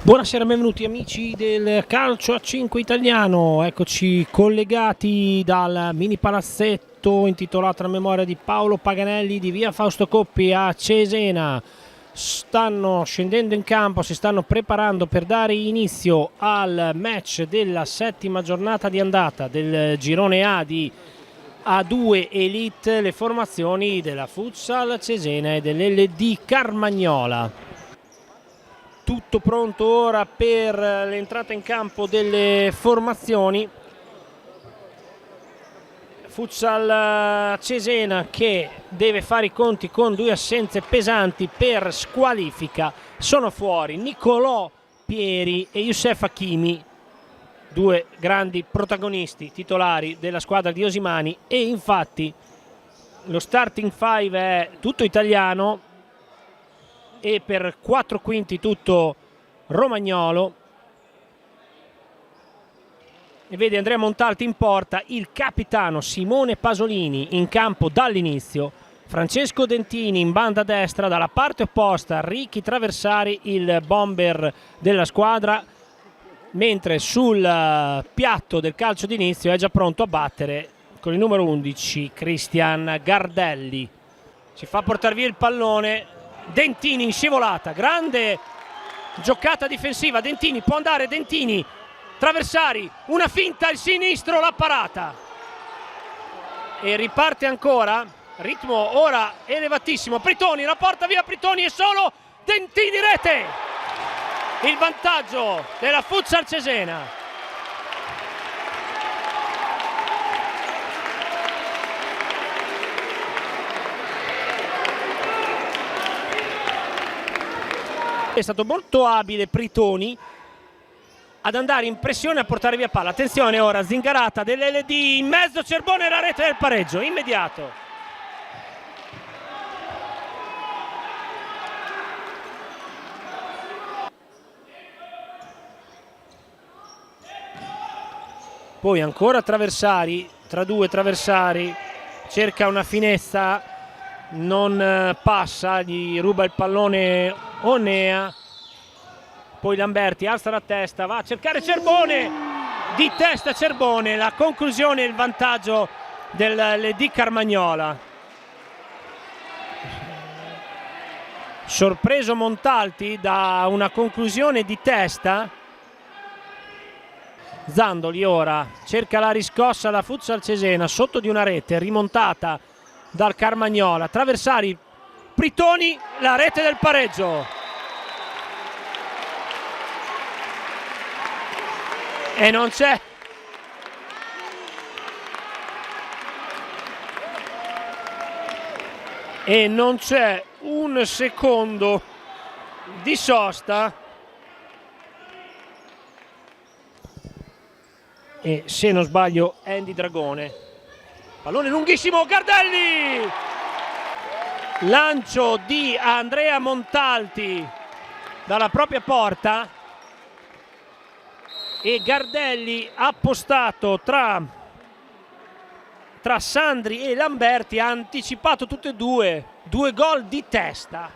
Buonasera, benvenuti amici del calcio a 5 italiano, eccoci collegati dal mini palazzetto intitolato alla memoria di Paolo Paganelli di via Fausto Coppi a Cesena. Stanno scendendo in campo, si stanno preparando per dare inizio al match della settima giornata di andata del girone A di A2 Elite, le formazioni della Futsal Cesena e dell'LD Carmagnola. Tutto pronto ora per l'entrata in campo delle formazioni. Futsal Cesena che deve fare i conti con due assenze pesanti per squalifica. Sono fuori Nicolò Pieri e Youssef Hakimi, due grandi protagonisti titolari della squadra di Osimani, e infatti lo starting five è tutto italiano e per 4 quinti tutto romagnolo. E vede Andrea Montalti in porta, il capitano Simone Pasolini in campo dall'inizio, Francesco Dentini in banda destra, dalla parte opposta Ricky Traversari, il bomber della squadra, mentre sul piatto del calcio d'inizio è già pronto a battere con il numero 11 Cristian Gardelli. Si fa portare via il pallone, Dentini in scivolata, grande giocata difensiva, Dentini può andare, Dentini, Traversari, una finta al sinistro, la parata e riparte ancora, ritmo ora elevatissimo, Pritoni, la porta via Pritoni e solo Dentini, rete, il vantaggio della Futsal Cesena. È stato molto abile Pritoni ad andare in pressione a portare via palla. Attenzione ora, zingarata dell'LD in mezzo, Cerbone, la rete del pareggio immediato. Poi ancora Traversari, tra due Traversari, cerca una finestra, non passa, gli ruba il pallone Onea. Poi Lamberti alza la testa, va a cercare Cerbone, di testa Cerbone, la conclusione e il vantaggio dell'LD Carmagnola. Sorpreso Montalti da una conclusione di testa. Zandoli ora cerca la riscossa da Futsal Cesena sotto di una rete rimontata dal Carmagnola. Traversari, Pritoni, la rete del pareggio. E non c'è un secondo di sosta e, se non sbaglio, Andy Dragone. Pallone lunghissimo, Gardelli, lancio di Andrea Montalti dalla propria porta e Gardelli appostato tra Sandri e Lamberti, ha anticipato tutte e due gol di testa.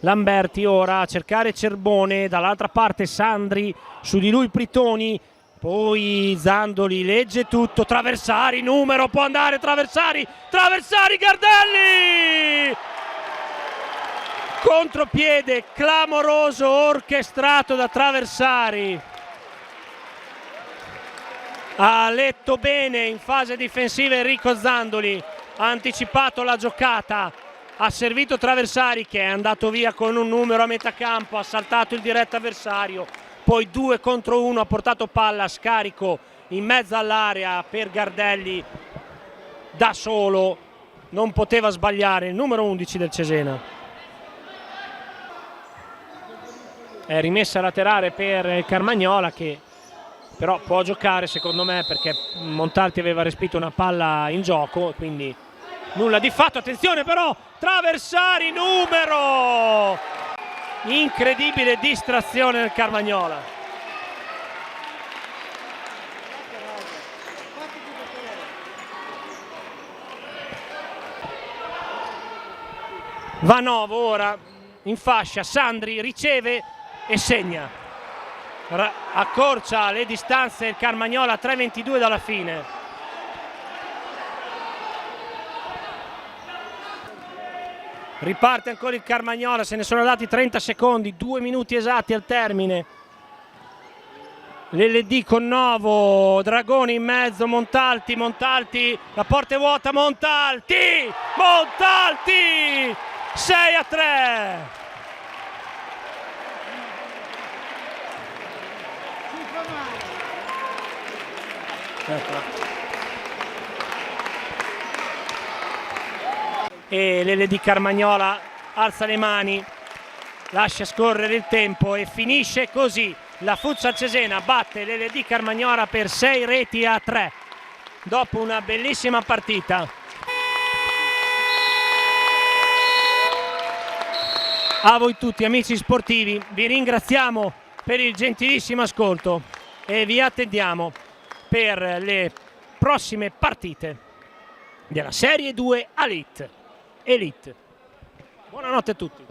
Lamberti ora a cercare Cerbone, dall'altra parte Sandri, su di lui Pritoni, poi Zandoli legge tutto, Traversari, numero, può andare Traversari, Gardelli! Contropiede clamoroso orchestrato da Traversari. Ha letto bene in fase difensiva Enrico Zandoli, ha anticipato la giocata, ha servito Traversari che è andato via con un numero a metà campo, ha saltato il diretto avversario, poi 2 contro 1, ha portato palla a scarico in mezzo all'area per Gardelli, da solo, non poteva sbagliare il numero 11 del Cesena. È rimessa laterale per Carmagnola che però può giocare secondo me perché Montalti aveva respinto una palla in gioco, quindi nulla di fatto. Attenzione però, Traversari, numero! Incredibile distrazione del Carmagnola. Vanovo ora in fascia, Sandri riceve, e segna. Accorcia le distanze il Carmagnola a 3:22 dalla fine. Riparte ancora il Carmagnola, se ne sono dati 30 secondi, 2 minuti esatti al termine. L'LD con Novo, Dragoni in mezzo, Montalti, la porta è vuota, Montalti, 6-3. E l'LD Carmagnola alza le mani, lascia scorrere il tempo e finisce così. La Futsal Cesena batte l'LD Carmagnola per 6-3 dopo una bellissima partita. A voi tutti amici sportivi, vi ringraziamo per il gentilissimo ascolto e vi attendiamo per le prossime partite della Serie 2 Elite. Buonanotte a tutti.